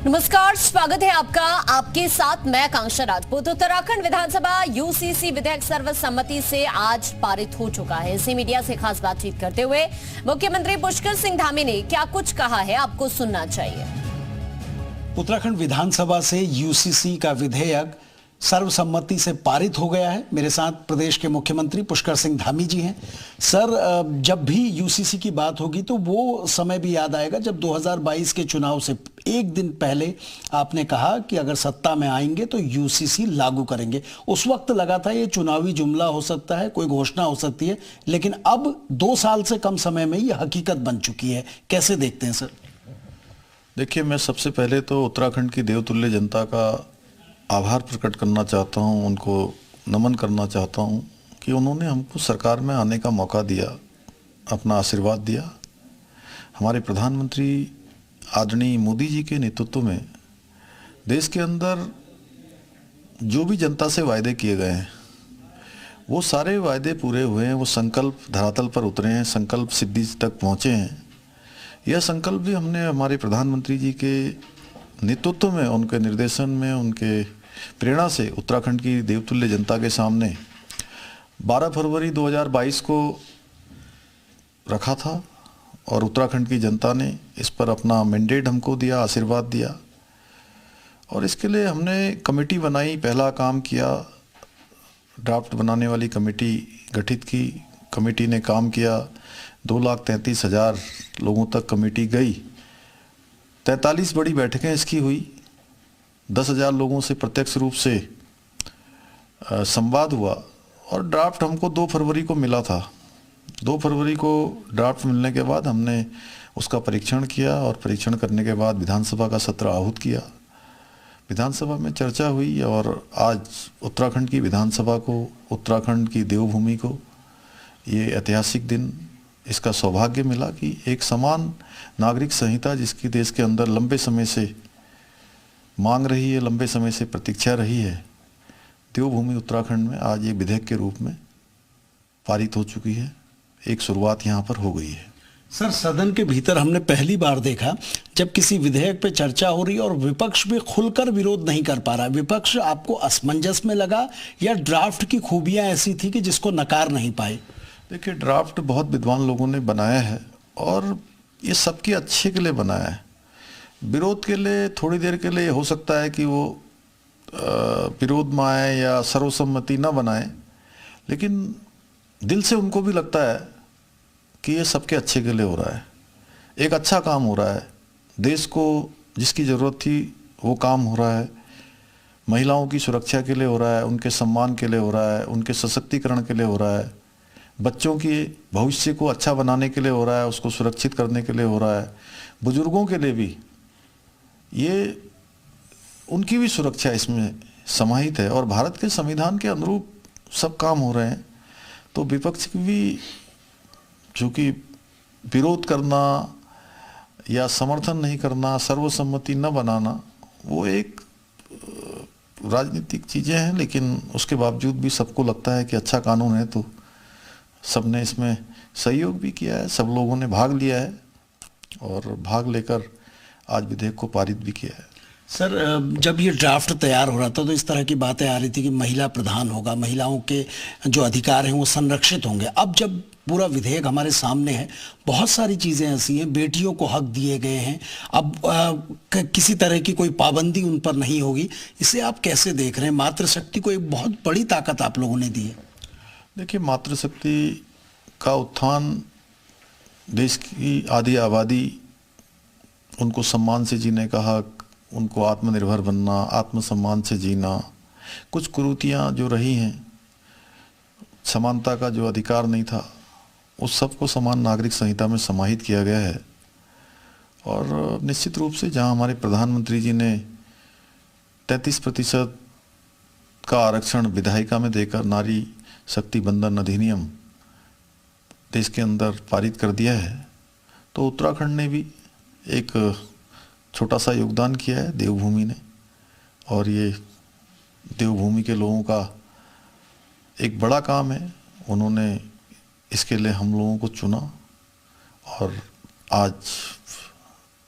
नमस्कार, स्वागत है आपका। आपके साथ मैं कांक्षा राजपूत। उत्तराखंड विधानसभा यूसीसी विधेयक सर्वसम्मति से आज पारित हो चुका है। इसी मीडिया से खास बातचीत करते हुए मुख्यमंत्री पुष्कर सिंह धामी ने क्या कुछ कहा है, आपको सुनना चाहिए। उत्तराखंड विधानसभा से यूसीसी का विधेयक सर्वसम्मति से पारित हो गया है। मेरे साथ प्रदेश के मुख्यमंत्री पुष्कर सिंह धामी जी हैं। सर, जब भी यूसीसी की बात होगी तो वो समय भी याद आएगा जब 2022 के चुनाव से एक दिन पहले आपने कहा कि अगर सत्ता में आएंगे तो यूसीसी लागू करेंगे। उस वक्त लगा था ये चुनावी जुमला हो सकता है, कोई घोषणा हो सकती है, लेकिन अब 2 साल से कम समय में ये हकीकत बन चुकी है। कैसे देखते हैं सर? देखिए, मैं सबसे पहले तो उत्तराखंड की देवतुल्य जनता का आभार प्रकट करना चाहता हूं, उनको नमन करना चाहता हूं कि उन्होंने हमको सरकार में आने का मौका दिया, अपना आशीर्वाद दिया। हमारे प्रधानमंत्री आदरणीय मोदी जी के नेतृत्व में देश के अंदर जो भी जनता से वायदे किए गए हैं वो सारे वायदे पूरे हुए हैं। वो संकल्प धरातल पर उतरे हैं, संकल्प सिद्धि तक पहुँचे हैं। यह संकल्प भी हमने हमारे प्रधानमंत्री जी के नेतृत्व में, उनके निर्देशन में, उनके प्रेरणा से उत्तराखंड की देवतुल्य जनता के सामने 12 फरवरी 2022 को रखा था और उत्तराखंड की जनता ने इस पर अपना मैंडेट हमको दिया, आशीर्वाद दिया। और इसके लिए हमने कमेटी बनाई, पहला काम किया, ड्राफ्ट बनाने वाली कमेटी गठित की। कमेटी ने काम किया, 2,33,000 लोगों तक कमेटी गई। 43 बड़ी बैठकें इसकी हुई। 10,000 लोगों से प्रत्यक्ष रूप से संवाद हुआ और ड्राफ्ट हमको 2 फरवरी को मिला था। 2 फरवरी को ड्राफ्ट मिलने के बाद हमने उसका परीक्षण किया और परीक्षण करने के बाद विधानसभा का सत्र आहूत किया। विधानसभा में चर्चा हुई और आज उत्तराखंड की विधानसभा को, उत्तराखंड की देवभूमि को ये ऐतिहासिक दिन, इसका सौभाग्य मिला कि एक समान नागरिक संहिता जिसकी देश के अंदर लंबे समय से मांग रही है, लंबे समय से प्रतीक्षा रही है, देवभूमि उत्तराखंड में आज ये विधेयक के रूप में पारित हो चुकी है। एक शुरुआत यहाँ पर हो गई है। सर, सदन के भीतर हमने पहली बार देखा जब किसी विधेयक पे चर्चा हो रही है और विपक्ष भी खुलकर विरोध नहीं कर पा रहा। विपक्ष आपको असमंजस में लगा या ड्राफ्ट की खूबियां ऐसी थी कि जिसको नकार नहीं पाए? देखिए, ड्राफ्ट बहुत विद्वान लोगों ने बनाया है और ये सबके अच्छे के लिए बनाया है। विरोध के लिए थोड़ी देर के लिए हो सकता है कि वो विरोध में आए या सर्वसम्मति न बनाए, लेकिन दिल से उनको भी लगता है कि ये सबके अच्छे के लिए हो रहा है, एक अच्छा काम हो रहा है, देश को जिसकी ज़रूरत थी वो काम हो रहा है, महिलाओं की सुरक्षा के लिए हो रहा है, उनके सम्मान के लिए हो रहा है, उनके सशक्तिकरण के लिए हो रहा है, बच्चों के भविष्य को अच्छा बनाने के लिए हो रहा है, उसको सुरक्षित करने के लिए हो रहा है, बुजुर्गों के लिए भी, ये उनकी भी सुरक्षा इसमें समाहित है और भारत के संविधान के अनुरूप सब काम हो रहे हैं। तो विपक्ष की भी चूँकि विरोध करना या समर्थन नहीं करना, सर्वसम्मति न बनाना, वो एक राजनीतिक चीज़ें हैं, लेकिन उसके बावजूद भी सबको लगता है कि अच्छा कानून है तो सबने इसमें सहयोग भी किया है, सब लोगों ने भाग लिया है और भाग लेकर आज विधेयक को पारित भी किया है। सर, जब ये ड्राफ्ट तैयार हो रहा था तो इस तरह की बातें आ रही थी कि महिला प्रधान होगा, महिलाओं के जो अधिकार हैं वो संरक्षित होंगे। अब जब पूरा विधेयक हमारे सामने है, बहुत सारी चीज़ें ऐसी हैं, बेटियों को हक दिए गए हैं, अब किसी तरह की कोई पाबंदी उन पर नहीं होगी। इसे आप कैसे देख रहे हैं? मातृशक्ति को एक बहुत बड़ी ताकत आप लोगों ने दी है। देखिए, मातृशक्ति का उत्थान, देश की आधी आबादी, उनको सम्मान से जीने का हक, उनको आत्मनिर्भर बनना, आत्मसम्मान से जीना, कुछ कुरीतियाँ जो रही हैं, समानता का जो अधिकार नहीं था, उस सब को समान नागरिक संहिता में समाहित किया गया है। और निश्चित रूप से जहां हमारे प्रधानमंत्री जी ने 33% का आरक्षण विधायिका में देकर नारी शक्ति बंधन अधिनियम देश के अंदर पारित कर दिया है, तो उत्तराखंड ने भी एक छोटा सा योगदान किया है, देवभूमि ने। और ये देवभूमि के लोगों का एक बड़ा काम है। उन्होंने इसके लिए हम लोगों को चुना और आज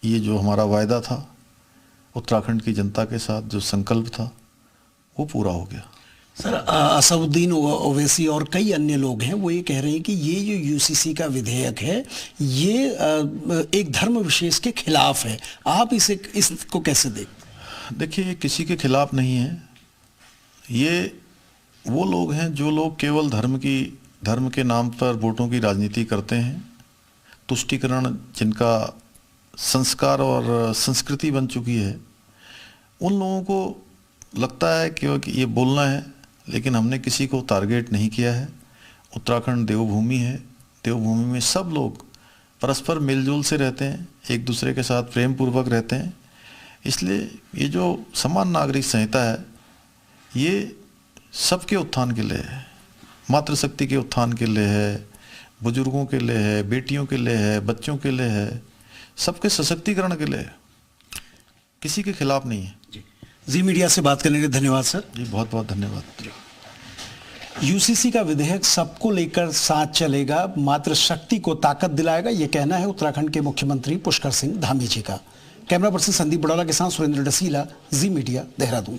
ये जो हमारा वायदा था उत्तराखंड की जनता के साथ जो संकल्प था वो पूरा हो गया। सर, असदुद्दीन ओवैसी और कई अन्य लोग हैं, वो ये कह रहे हैं कि ये जो यूसीसी का विधेयक है ये एक धर्म विशेष के खिलाफ है। आप इसको कैसे देखिए, ये किसी के खिलाफ नहीं है। ये वो लोग हैं जो लोग केवल धर्म के नाम पर वोटों की राजनीति करते हैं। तुष्टीकरण जिनका संस्कार और संस्कृति बन चुकी है, उन लोगों को लगता है कि ये बोलना है, लेकिन हमने किसी को टारगेट नहीं किया है। उत्तराखंड देवभूमि है, देवभूमि में सब लोग परस्पर मिलजुल से रहते हैं, एक दूसरे के साथ प्रेम पूर्वक रहते हैं। इसलिए ये जो समान नागरिक संहिता है ये सबके उत्थान के लिए है, मातृशक्ति के उत्थान के लिए है, बुजुर्गों के लिए है, बेटियों के लिए है, बच्चों के लिए है, सबके सशक्तिकरण के लिए है, किसी के खिलाफ नहीं है। जी मीडिया से बात करने के लिए धन्यवाद सर। जी बहुत बहुत धन्यवाद। यूसीसी का विधेयक सबको लेकर साथ चलेगा, मातृशक्ति को ताकत दिलाएगा, यह कहना है उत्तराखंड के मुख्यमंत्री पुष्कर सिंह धामी जी का। कैमरा पर्सन संदीप बड़ौला के साथ सुरेंद्र डसीला, जी मीडिया, देहरादून।